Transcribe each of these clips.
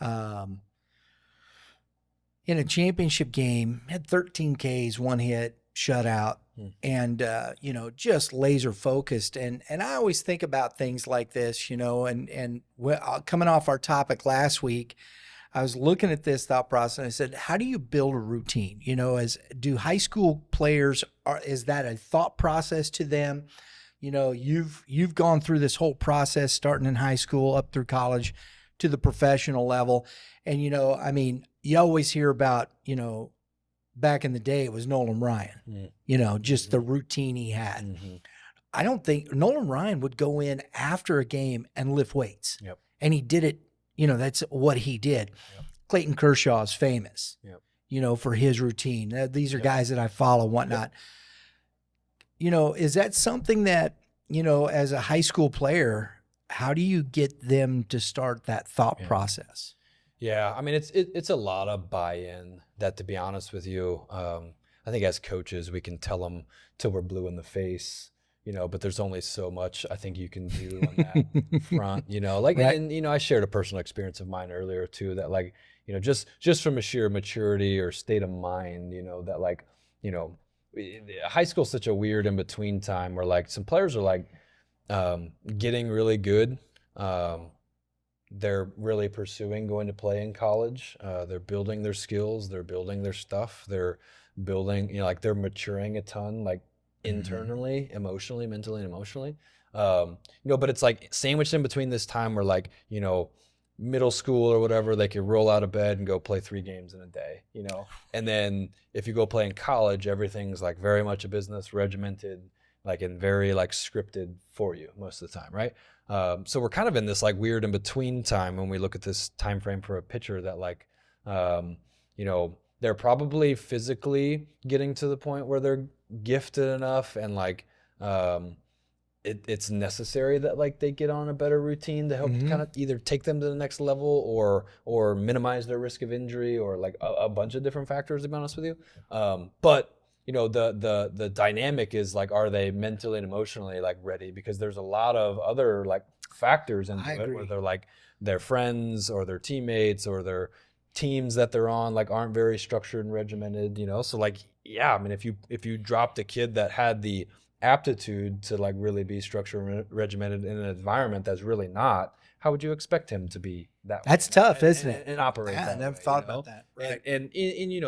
Um, in a championship game, had 13 Ks, one hit, shutout, and just laser focused. And I always think about things like this, coming off our topic last week, I was looking at this thought process and I said, how do you build a routine? As do high school players, is that a thought process to them? You've gone through this whole process starting in high school up through college to the professional level. And, you always hear about, back in the day, it was Nolan Ryan, just the routine he had. Mm-hmm. I don't think Nolan Ryan would go in after a game and lift weights. Yep. And he did it. That's what he did. Yep. Clayton Kershaw is famous, Yep. For his routine. These are guys that I follow, whatnot. Yep. Is that something that, as a high school player, how do you get them to start that thought process? Yeah, I mean, it's a lot of buy-in that, to be honest with you, I think as coaches, we can tell them till we're blue in the face, but there's only so much I think you can do on that front, right. And, I shared a personal experience of mine earlier too, that just from a sheer maturity or state of mind, that high school is such a weird in-between time where some players are getting really good. They're really pursuing going to play in college. They're building their skills. They're building their stuff. They're building, they're maturing a ton, internally, emotionally, mentally, and emotionally. But it's sandwiched in between this time where middle school or whatever, they could roll out of bed and go play 3 games in a day, and then if you go play in college, everything's very much a business, regimented, and very scripted for you most of the time, right? So we're kind of in this weird in between time when we look at this time frame for a pitcher that they're probably physically getting to the point where they're gifted enough and it's necessary that they get on a better routine to help kind of either take them to the next level or minimize their risk of injury or a bunch of different factors, to be honest with you. But the dynamic is are they mentally and emotionally ready? Because there's a lot of other factors into it where they're their friends or their teammates or their teams that they're on aren't very structured and regimented, so I mean, if you dropped a kid that had the aptitude to really be structured and regimented in an environment that's really not, how would you expect him to be that That's way? tough, isn't it? And operate that I never way, thought about that. Right. And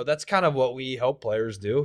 that's kind of what we help players do,